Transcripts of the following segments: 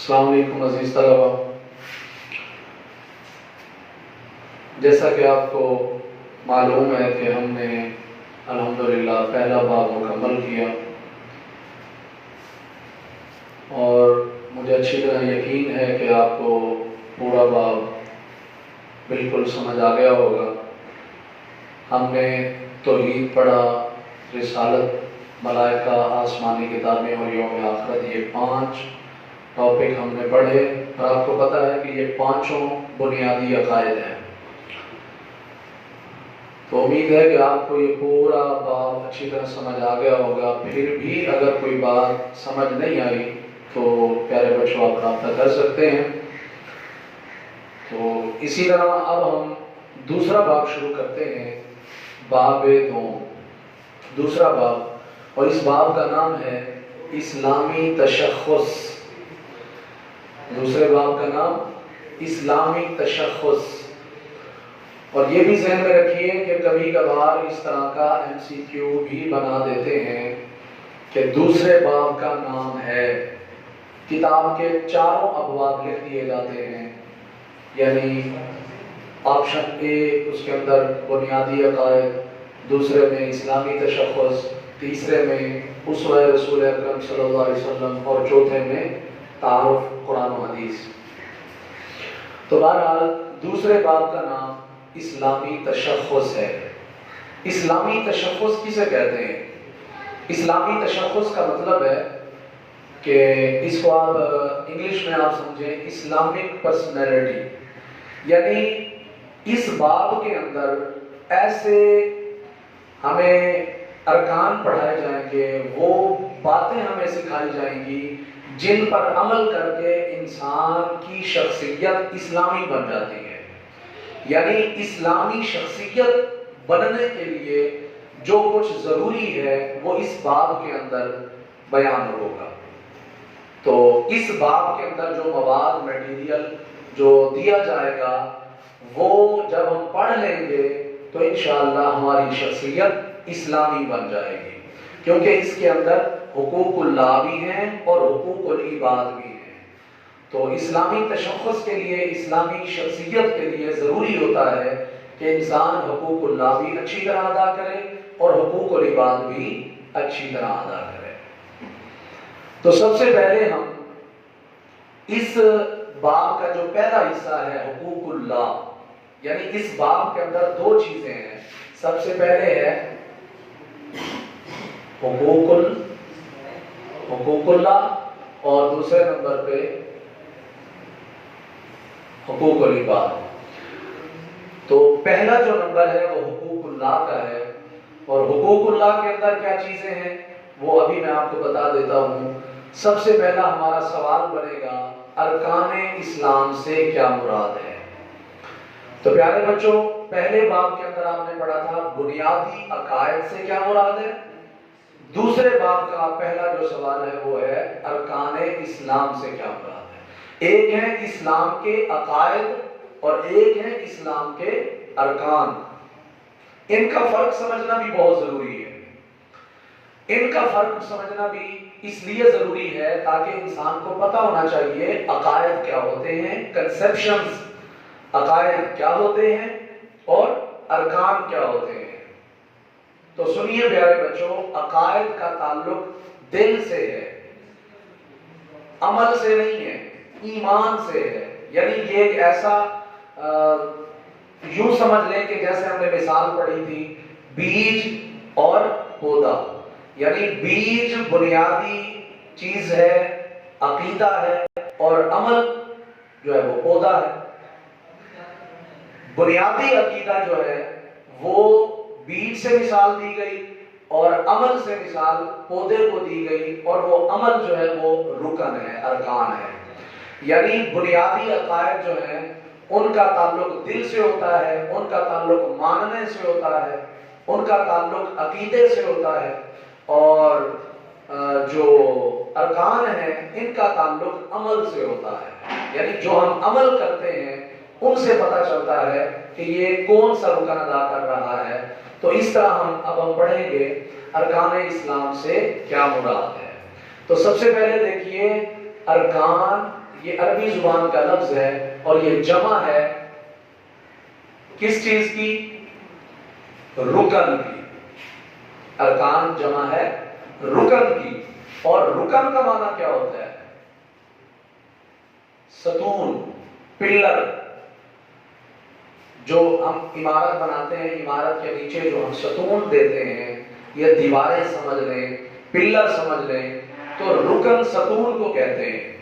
السلام علیکم عزیز طلبہ، جیسا کہ آپ کو معلوم ہے کہ ہم نے الحمدللہ پہلا باب مکمل کیا اور مجھے اچھی طرح یقین ہے کہ آپ کو پورا باب بالکل سمجھ آ گیا ہوگا۔ ہم نے توحید پڑھا، رسالت، ملائکہ، آسمانی کتابیں اور یوم آخرت، یہ 5 ٹاپک ہم نے پڑھے اور آپ کو پتہ ہے کہ یہ 5 بنیادی عقائد ہیں۔ تو امید ہے کہ آپ کو یہ پورا باب اچھی طرح سمجھ آ گیا ہوگا۔ پھر بھی اگر کوئی بات سمجھ نہیں آئی تو پیارے بچوں آپ رابطہ کر سکتے ہیں۔ تو اسی طرح اب ہم دوسرا باب شروع کرتے ہیں، باب 2، دوسرا باب، اور اس باب کا نام ہے اسلامی تشخص۔ دوسرے باب کا نام اسلامی تشخص۔ اور یہ بھی ذہن میں رکھیے کہ کبھی کبھار اس طرح کا MCQ بھی بنا دیتے ہیں کہ دوسرے باب کا نام ہے، کتاب کے چاروں ابواب لکھ دیے جاتے ہیں، یعنی آپشن اے اس کے اندر بنیادی عقائد، دوسرے میں اسلامی تشخص، تیسرے میں اسوہ رسول اکرم صلی اللہ علیہ وسلم اور چوتھے میں تعارف قرآن و حدیث۔ تو بہرحال دوسرے باب کا نام اسلامی تشخص ہے۔ اسلامی تشخص کسے کہتے ہیں؟ اسلامی تشخص کا مطلب ہے کہ اس کو آپ انگلش میں آپ سمجھیں اسلامک پرسنالٹی، یعنی اس باب کے اندر ایسے ہمیں ارکان پڑھائے جائیں گے، وہ باتیں ہمیں سکھائی جائیں گی جن پر عمل کر کے انسان کی شخصیت اسلامی بن جاتی ہے۔ یعنی اسلامی شخصیت بننے کے لیے جو کچھ ضروری ہے وہ اس باب کے اندر بیان ہوگا۔ تو اس باب کے اندر جو مواد میٹیریل جو دیا جائے گا وہ جب ہم پڑھ لیں گے تو انشاءاللہ ہماری شخصیت اسلامی بن جائے گی، کیونکہ اس کے اندر حقوق اللہ بھی ہیں اور حقوق العباد بھی ہیں۔ تو اسلامی تشخص کے لیے، اسلامی شخصیت کے لیے ضروری ہوتا ہے کہ انسان حقوق اللہ بھی اچھی طرح ادا کرے اور حقوق العباد بھی اچھی طرح ادا کرے۔ تو سب سے پہلے ہم اس باب کا جو پہلا حصہ ہے حقوق اللہ، یعنی اس باب کے اندر 2 چیزیں ہیں۔ سب سے پہلے ہے حقوق اللہ اور دوسرے نمبر پہ حقوق العباد۔ تو پہلا جو نمبر ہے وہ حقوق اللہ کا ہے، اور حقوق اللہ کے اندر کیا چیزیں ہیں وہ ابھی میں آپ کو بتا دیتا ہوں۔ سب سے پہلا ہمارا سوال بنے گا ارکان اسلام سے کیا مراد ہے۔ تو پیارے بچوں، پہلے باب کے اندر آپ نے پڑھا تھا بنیادی عقائد سے کیا مراد ہے۔ دوسرے باب کا پہلا جو سوال ہے وہ ہے ارکان اسلام سے کیا مراد ہے۔ ایک ہے اسلام کے عقائد اور ایک ہے اسلام کے ارکان۔ ان کا فرق سمجھنا بھی بہت ضروری ہے۔ ان کا فرق سمجھنا بھی اس لیے ضروری ہے تاکہ انسان کو پتہ ہونا چاہیے عقائد کیا ہوتے ہیں، کنسیپشنز، عقائد کیا ہوتے ہیں اور ارکان کیا ہوتے ہیں۔ تو سنیے پیارے بچوں، عقائد کا تعلق دل سے ہے، عمل سے نہیں ہے، ایمان سے ہے۔ یعنی یہ ایک ایسا یوں سمجھ لیں کہ جیسے ہم نے مثال پڑھی تھی بیج اور پودا، یعنی بیج بنیادی چیز ہے، عقیدہ ہے، اور عمل جو ہے وہ پودا ہے۔ بنیادی عقیدہ جو ہے وہ بیج سے مثال دی گئی اور عمل سے مثال پودے کو دی گئی، اور وہ عمل جو ہے وہ رکن ہے، ارکان ہے۔ یعنی بنیادی عقائد جو ہیں ان کا تعلق دل سے ہوتا ہے، ان کا تعلق ماننے سے ہوتا ہے، ان کا تعلق عقیدے سے ہوتا ہے، اور جو ارکان ہیں ان کا تعلق عمل سے ہوتا ہے۔ یعنی جو ہم عمل کرتے ہیں ان سے پتہ چلتا ہے کہ یہ کون سا رکن ادا کر رہا ہے۔ تو اس طرح ہم پڑھیں گے ارکان اسلام سے کیا مراد ہے۔ تو سب سے پہلے دیکھیے ارکان یہ عربی زبان کا لفظ ہے اور یہ جمع ہے کس چیز کی؟ رکن کی. ارکان جمع ہے رکن کی. اور رکن کا معنی کیا ہوتا ہے؟ ستون، پلر. جو ہم عمارت بناتے ہیں، عمارت کے نیچے جو ہم ستون دیتے ہیں، یہ دیواریں سمجھ لیں، پلر سمجھ لیں، تو رکن ستون کو کہتے ہیں.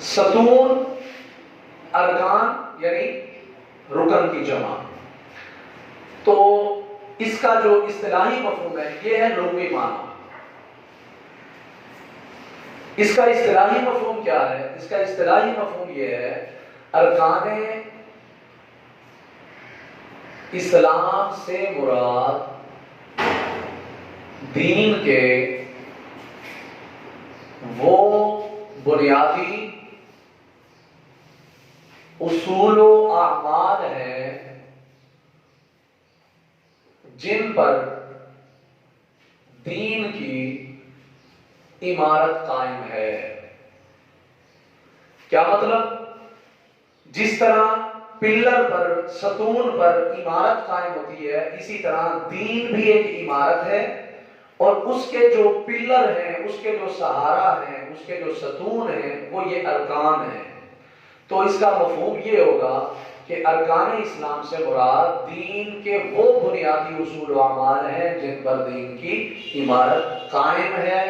ستون ارکان یعنی رکن کی جمع. تو اس کا جو اصطلاحی مفہوم ہے یہ ہے لغوی معنی. اس کا اصطلاحی مفہوم کیا ہے؟ اس کا اصطلاحی مفہوم یہ ہے ارکان اسلام سے مراد دین کے وہ بنیادی اصول و اعمال ہیں جن پر دین کی عمارت قائم ہے. کیا مطلب؟ جس طرح پلر پر، ستون پر عمارت قائم ہوتی ہے، اسی طرح دین بھی ایک عمارت ہے اور اس کے جو پلر ہیں، اس کے جو سہارا ہیں، اس کے جو ستون ہیں، وہ یہ ارکان ہیں. تو اس کا مفہوم یہ ہوگا کہ ارکان اسلام سے مراد دین کے وہ بنیادی اصول و اعمال ہیں جن پر دین کی عمارت قائم ہے،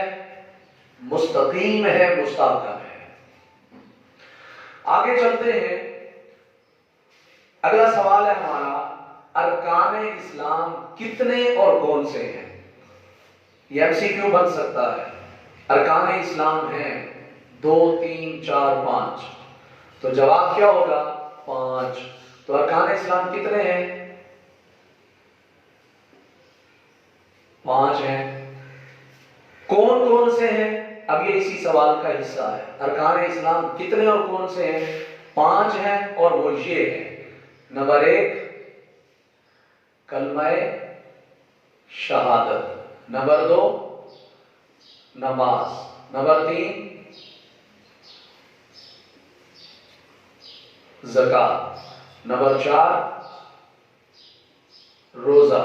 مستقیم ہے، مستحکم ہے. آگے چلتے ہیں. اگلا سوال ہے ہمارا، ارکان اسلام کتنے اور کون سے ہیں؟ یہ ایم سی کیو بن سکتا ہے. ارکان اسلام ہیں 2 3 4 5. تو جواب کیا ہوگا؟ 5. تو ارکان اسلام کتنے ہیں؟ 5 ہیں. کون کون سے ہیں؟ اب یہ اسی سوال کا حصہ ہے. ارکان اسلام کتنے اور کون سے ہیں؟ 5 ہیں اور وہ یہ ہیں. نمبر 1 کلمہ شہادت. نمبر 2 نماز. نمبر 3 زکات. نمبر 4 روزہ.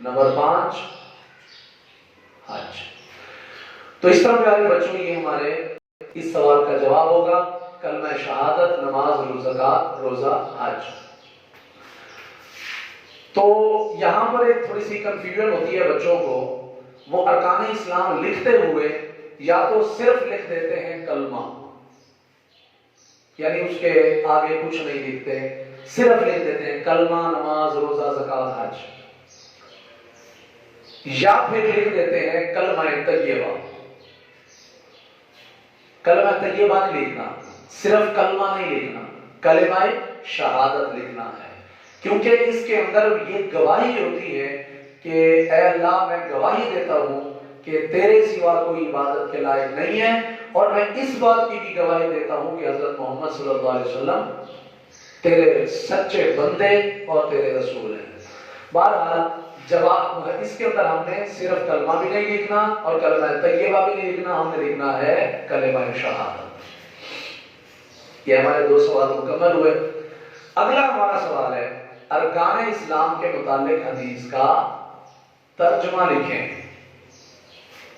نمبر 5 حج. تو اس طرح پیارے بچوں یہ ہمارے اس سوال کا جواب ہوگا، کلمہ شہادت، نماز، زکات، روزہ، حج. تو یہاں پر ایک تھوڑی سی کنفیوژن ہوتی ہے بچوں کو. وہ ارکان اسلام لکھتے ہوئے یا تو صرف لکھ دیتے ہیں کلمہ، یعنی اس کے آگے کچھ نہیں لکھتے، صرف لکھ دیتے ہیں کلمہ، نماز، روزہ، زکات، حج. یا پھر لکھ دیتے ہیں کلمہ طیبہ. کلمہ طیبہ نہیں لکھنا، صرف کلمہ نہیں لکھنا، کلمہ شہادت لکھنا ہے. کیونکہ اس کے اندر یہ گواہی ہوتی ہے کہ اے اللہ میں گواہی دیتا ہوں کہ تیرے سوا کوئی عبادت کے لائق نہیں ہے، اور میں اس بات کی بھی گواہی دیتا ہوں کہ حضرت محمد صلی اللہ علیہ وسلم تیرے سچے بندے اور تیرے رسول ہیں. بہرحال جواب اس کے اندر ہم نے صرف کلمہ بھی نہیں لکھنا اور کلمہ طیبہ بھی نہیں لکھنا، ہم نے لکھنا ہے کلمہ شہادت. یہ ہمارے 2 سوال مکمل ہوئے. اگلا ہمارا سوال ہے، ارکان اسلام کے متعلق حدیث کا ترجمہ لکھیں.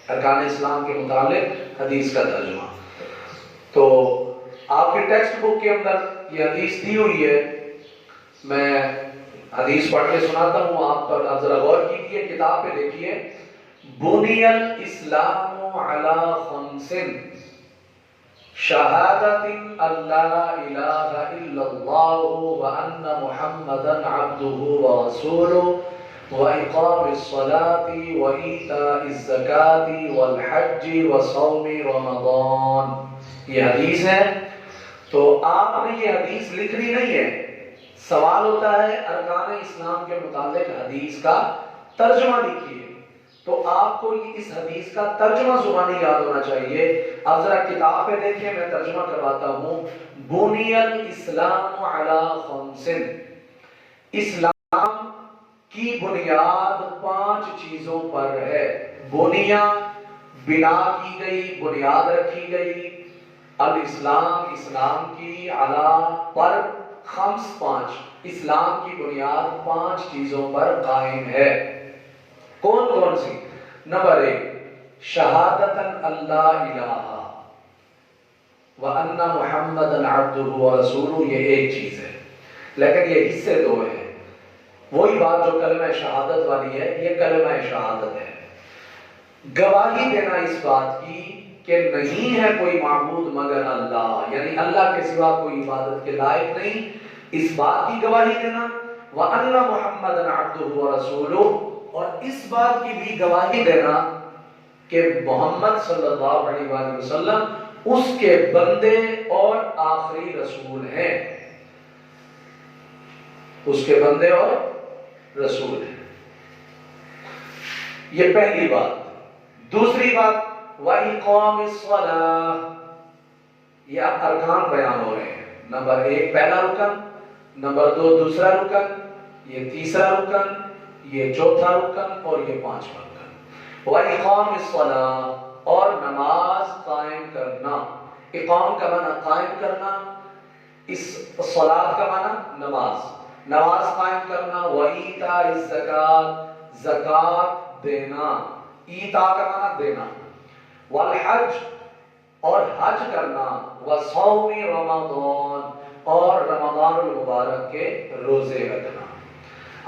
ارکان اسلام کے متعلق حدیث کا ترجمہ. تو آپ کے ٹیکسٹ بک کے اندر یہ حدیث دی ہوئی ہے. میں حدیث پڑھ کے سناتا ہوں، آپ ذرا غور کیجیے، کتاب پہ دیکھیے. بنی الاسلام علی 5 شہادت اللہ الہ الا اللہ وان محمدا عبدہ ورسولہ واقام الصلاة وایتاء الزکاة والحج وصوم رمضان. یہ حدیث ہے. تو آپ نے یہ حدیث لکھنی نہیں ہے. سوال ہوتا ہے ارکان اسلام کے متعلق حدیث کا ترجمہ لکھیے. تو آپ کو اس حدیث کا ترجمہ زبانی یاد ہونا چاہیے. آپ ذرا کتاب پہ دیکھیں، میں ترجمہ کرواتا ہوں. بنی الاسلام علی 5. اسلام کی بنیاد 5 چیزوں پر ہے. بنیاد بنا کی گئی، بنیاد رکھی گئی. الاسلام اسلام کی علا پر خمس پانچ، اسلام کی بنیاد 5 چیزوں پر قائم ہے۔ کون کون سی؟ نمبر 1 شہادتاً اللہ الہ وَأَنَّ مُحَمَّدًا عَبْدُهُ وَرَسُولُهُ، یہ ایک چیز ہے، لیکن یہ حصے 2 ہیں۔ وہی بات جو کلمہ شہادت والی ہے، یہ کلمہ شہادت ہے، گواہی دینا اس بات کی کہ نہیں ہے کوئی معبود مگر اللہ، یعنی اللہ کے سوا کوئی عبادت کے لائق نہیں، اس بات کی گواہی دینا۔ وَأَنَّ مُحَمَّدًا عَبْدُهُ وَرَسُولُهُ، اور اس بات کی بھی گواہی دینا کہ محمد صلی اللہ علیہ وآلہ وسلم اس کے بندے اور آخری رسول ہیں، اس کے بندے اور رسول ہیں۔ یہ پہلی بات۔ دوسری بات وَإِقَامِ الصَّلَاةِ، یہ اب ارکان بیان ہو رہے ہیں۔ نمبر 1 پہلا رکن، نمبر 2 دوسرا رکن، یہ تیسرا رکن، یہ چوتھا رکن، اور یہ 5واں رکن۔ وَإِقَامِ الصَّلَاةِ، اور نماز قائم کرنا۔ اقام کا معنی قائم کرنا، اس صلاۃ کا معنی نماز، نماز قائم کرنا۔ وَإِيتَاءِ الزَّكَاةِ، زکوٰۃ دینا، ایتا کا معنی دینا۔ والحج، اور حج کرنا۔ وصوم رمضان، اور رمضان المبارک کے روزے رکھنا۔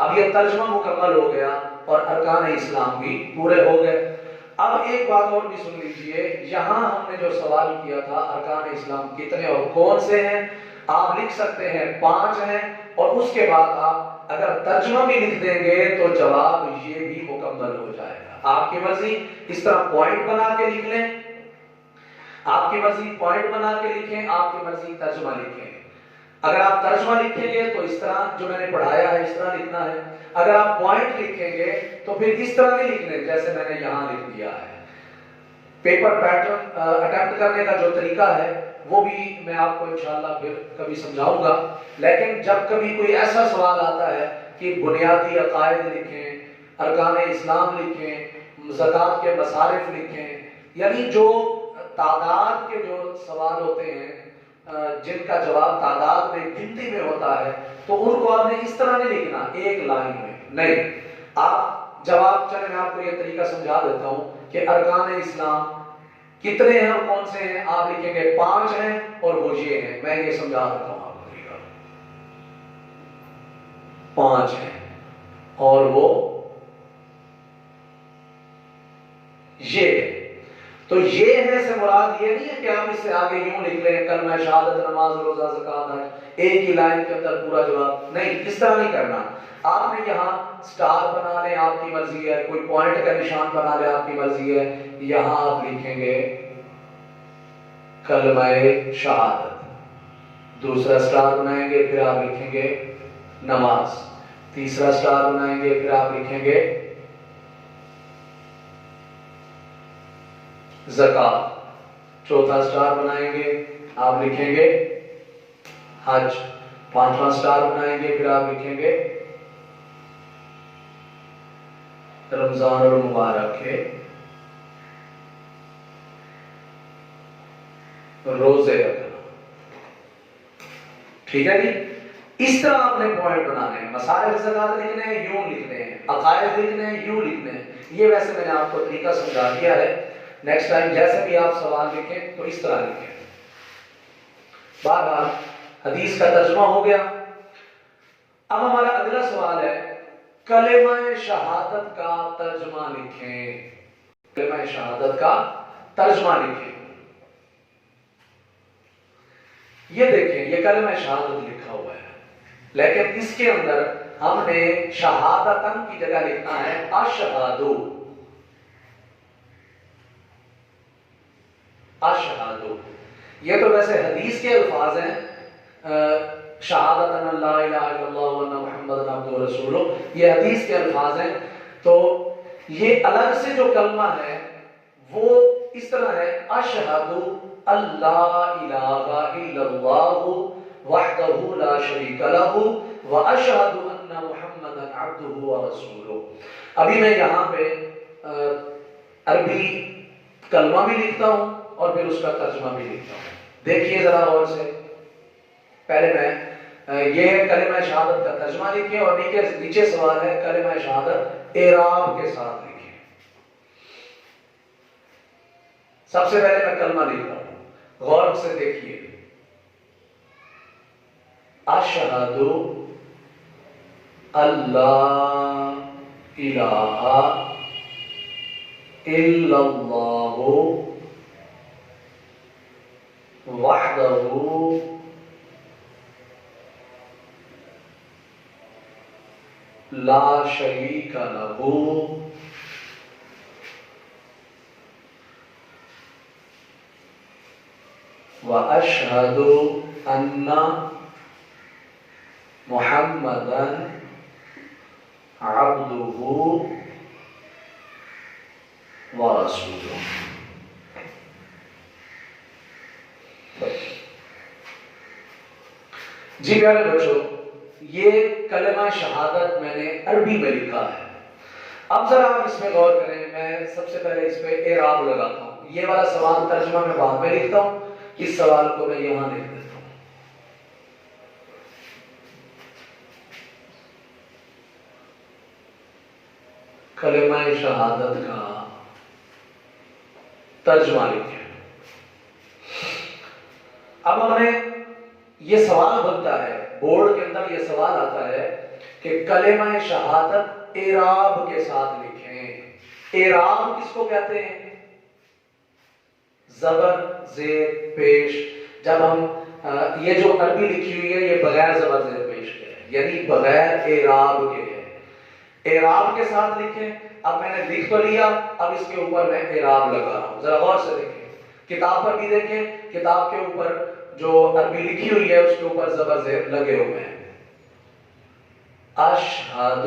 اب یہ ترجمہ مکمل ہو گیا اور ارکان اسلام بھی پورے ہو گئے۔ اب ایک بات اور بھی سن لیجئے، یہاں ہم نے جو سوال کیا تھا ارکان اسلام کتنے اور کون سے ہیں، آپ لکھ سکتے ہیں 5 ہیں، اور اس کے بعد آپ اگر ترجمہ بھی لکھ دیں گے تو جواب یہ بھی مکمل ہو جائے گا۔ آپ کی مرضی، اس طرح پوائنٹ بنا کے لکھ لیں، آپ کی مرضی پوائنٹ بنا کے لکھیں، آپ کی مرضی ترجمہ لکھیں۔ اگر آپ ترجمہ لکھیں گے تو اس طرح جو میں نے پڑھایا ہے اس طرح لکھنا ہے، اگر آپ پوائنٹ لکھیں گے تو پھر اس طرح نہیں لکھنے جیسے میں نے یہاں لکھ دیا ہے۔ پیپر پیٹرن اٹیمپٹ کرنے کا جو طریقہ ہے وہ بھی میں آپ کو انشاءاللہ پھر کبھی سمجھاؤں گا، لیکن جب کبھی کوئی ایسا سوال آتا ہے کہ بنیادی عقائد لکھیں، ارکان اسلام لکھیں، زکوٰۃ کے مصارف لکھیں، یعنی جو تعداد کے جو سوال ہوتے ہیں جن کا جواب تعداد میں گنتی میں ہوتا ہے، تو ان کو آپ نے اس طرح نہیں لکھنا ایک لائن میں، نہیں، آپ جواب، چلے میں آپ کو یہ طریقہ سمجھا دیتا ہوں کہ ارکان اسلام کتنے ہیں اور کون سے ہیں، آپ لکھیں گے 5 ہیں اور وہ یہ ہیں، میں یہ سمجھا دیتا ہوں آپ کو، 5 ہیں اور وہ یہ، تو یہ ہے سے مراد یہ نہیں ہے کہ آپ اس سے آگے یوں لکھ لیں کلمہ شہادت نماز روزہ زکوٰۃ حج، ایک ہی لائن کے اندر پورا جواب، نہیں، اس طرح نہیں کرنا۔ آپ نے یہاں سٹار بنا لیں، آپ کی مرضی ہے، کوئی پوائنٹ کا نشان بنا لیں، آپ کی مرضی ہے، یہاں آپ لکھیں گے کلمہ شہادت، دوسرا سٹار بنائیں گے، پھر آپ لکھیں گے نماز، تیسرا سٹار بنائیں گے، پھر آپ لکھیں گے زکوٰۃ، چوتھا سٹار بنائیں گے، آپ لکھیں گے حج، 5واں سٹار بنائیں گے، پھر آپ لکھیں گے رمضان المبارک کے روزے رکھنا، ٹھیک ہے جی؟ اس طرح آپ نے پوائنٹ بنانے ہیں، مصارف زکوٰۃ لکھنے ہیں یوں لکھنے ہیں، عقائد لکھنے ہیں یوں لکھنے ہیں، یہ ویسے میں نے آپ کو طریقہ سمجھا دیا ہے، نیکسٹ ٹائم جیسے بھی آپ سوال لکھیں تو اس طرح لکھیں۔ بہرحال حدیث کا ترجمہ ہو گیا، اب ہمارا اگلا سوال ہے کلمہ شہادت کا ترجمہ لکھیں، کلمہ شہادت کا ترجمہ لکھیں۔ یہ دیکھیں، یہ کلمہ شہادت لکھا ہوا ہے، لیکن اس کے اندر ہم نے شہادتن کی جگہ لکھنا ہے اشہدو، اشہدو، یہ تو ویسے حدیث کے الفاظ ہیں، شہادتن لا الہ الا اللہ وان محمد عبدہ ورسولہ، یہ حدیث کے الفاظ ہیں، تو یہ الگ سے جو کلمہ ہے وہ اس طرح ہے اشہدو اللہ الہ الا اللہ وحدہ لا شریک لہ واشہد ان محمدا عبدہ ورسولہ۔ ابھی میں یہاں پہ عربی کلمہ بھی لکھتا ہوں اور پھر اس کا ترجمہ بھی لکھتا ہوں، دیکھیے ذرا غور سے، پہلے میں یہ کلمہ شہادت کا ترجمہ لکھیں اور نیچے سوال ہے کلمہ شہادت اعراب کے ساتھ لکھیں۔ سب سے پہلے میں کلمہ لکھ رہا ہوں، غور سے دیکھیے، اشہد اللہ الہ الا اللہ وحدہ لا شریک لہ واشہد ان محمدا عبدہ ورسولہ۔ جی پیارے بچوں، یہ کلمہ شہادت میں نے عربی میں لکھا ہے۔ اب ذرا آپ اس میں غور کریں، میں سب سے پہلے اس پہ اعراب لگاتا ہوں۔ یہ والا سوال ترجمہ میں بعد میں لکھتا ہوں، اس سوال کو میں یہاں لکھ دیتا ہوں۔ کلمہ شہادت کا ترجمہ لکھیں۔ اب ہم نے یہ سوال بنتا ہے، بورڈ کے اندر یہ سوال آتا ہے کہ کلمہ شہادت اعراب کے ساتھ لکھیں۔ اعراب کس کو کہتے ہیں؟ زبر زیر پیش۔ جب ہم یہ جو عربی لکھی ہوئی ہے یہ بغیر زبر زیر پیش کے ہے، یعنی بغیر اعراب کے ہے۔ اعراب کے ساتھ لکھیں۔ اب میں نے لکھ تو لیا، اب اس کے اوپر میں اعراب لگا رہا ہوں، ذرا غور سے دیکھیں۔ کتاب پر بھی دیکھیں، کتاب کے اوپر جو عربی لکھی ہوئی ہے اس کے اوپر زبر زیر لگے ہوئے ہیں۔ اشہد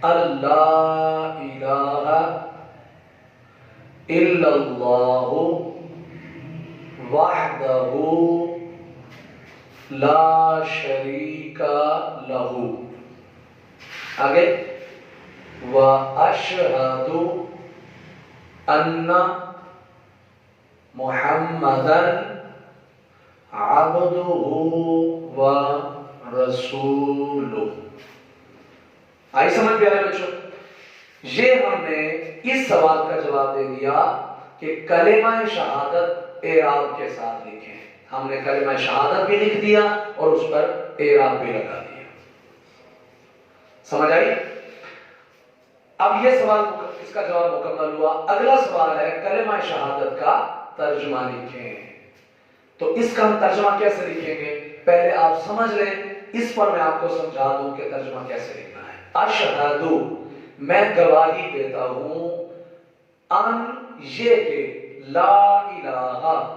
اللہ الہ الا اللہ وحدہ لا شریک لہ۔ آگے واشہد ان محمدا عبدہ ورسولہ۔ آئی سمجھ پیارے بچوں؟ یہ ہم نے اس سوال کا جواب دے دیا کہ کلمہ شہادت اعراب کے ساتھ لکھیں۔ ہم نے کلمہ شہادت بھی لکھ دیا اور اس پر اعراب بھی لگا دیا۔ سمجھ آئی؟ اب یہ سوال اس کا جواب مکمل ہوا۔ اگلا سوال ہے کلمہ شہادت کا ترجمہ لکھیں۔ تو اس کا ہم ترجمہ کیسے لکھیں گے؟ پہلے آپ سمجھ لیں، اس پر میں آپ کو سمجھا دوں کہ ترجمہ کیسے لکھنا ہے۔ اشہد، میں گواہی دیتا ہوں، ان یہ کہ لا الہ،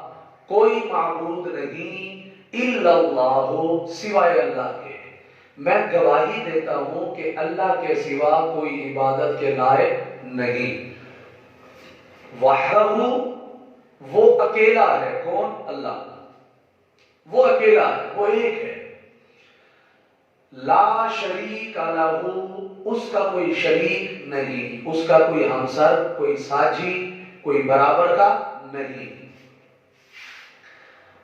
کوئی معبود نہیں، الا اللہ، سوائے اللہ کے۔ میں گواہی دیتا ہوں کہ اللہ کے سوا کوئی عبادت کے لائق نہیں۔ وحدہ، وہ اکیلا ہے۔ کون؟ اللہ۔ وہ اکیلا ہے، وہ ایک ہے۔ لا شریک لہ، اس کا کوئی شریک نہیں، اس کا کوئی ہمسر، کوئی ساجی، کوئی برابر کا نہیں۔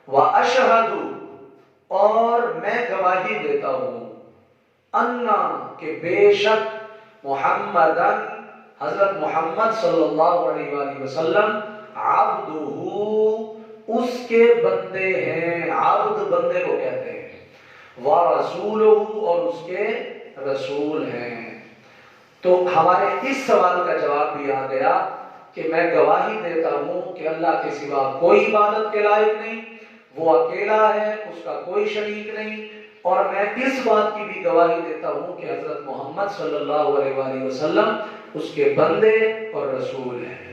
واشہد، اور میں گواہی دیتا ہوں، انا، کہ بے شک، محمدن، حضرت محمد صلی اللہ علیہ وآلہ وسلم، عبدہ، اس کے بندے ہیں۔ عبد بندے کو کہتے ہیں۔ ورسولہ، اور اس کے رسول ہیں۔ تو ہمارے اس سوال کا جواب بھی آ گیا کہ میں گواہی دیتا ہوں کہ اللہ کے سوا کوئی عبادت کے لائق نہیں، وہ اکیلا ہے، اس کا کوئی شریک نہیں، اور میں اس بات کی بھی گواہی دیتا ہوں کہ حضرت محمد صلی اللہ علیہ وآلہ وسلم اس کے بندے اور رسول ہیں۔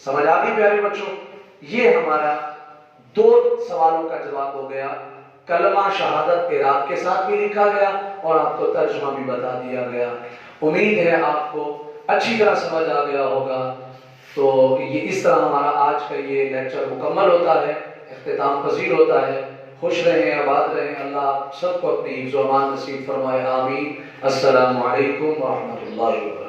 سمجھ آ گئی پیارے بچوں؟ یہ ہمارا دو سوالوں کا جواب ہو گیا۔ کلمہ شہادت اعراب کے ساتھ بھی لکھا گیا اور آپ کو ترجمہ بھی بتا دیا گیا۔ امید ہے آپ کو اچھی طرح سمجھ آ گیا ہوگا۔ تو یہ اس طرح ہمارا آج کا یہ لیکچر مکمل ہوتا ہے، اختتام پذیر ہوتا ہے۔ خوش رہیں، آباد رہیں، اللہ آپ سب کو اپنی حفظ و امان نصیب فرمائے، آمین۔ السلام علیکم ورحمۃ اللہ وبرکاتہ۔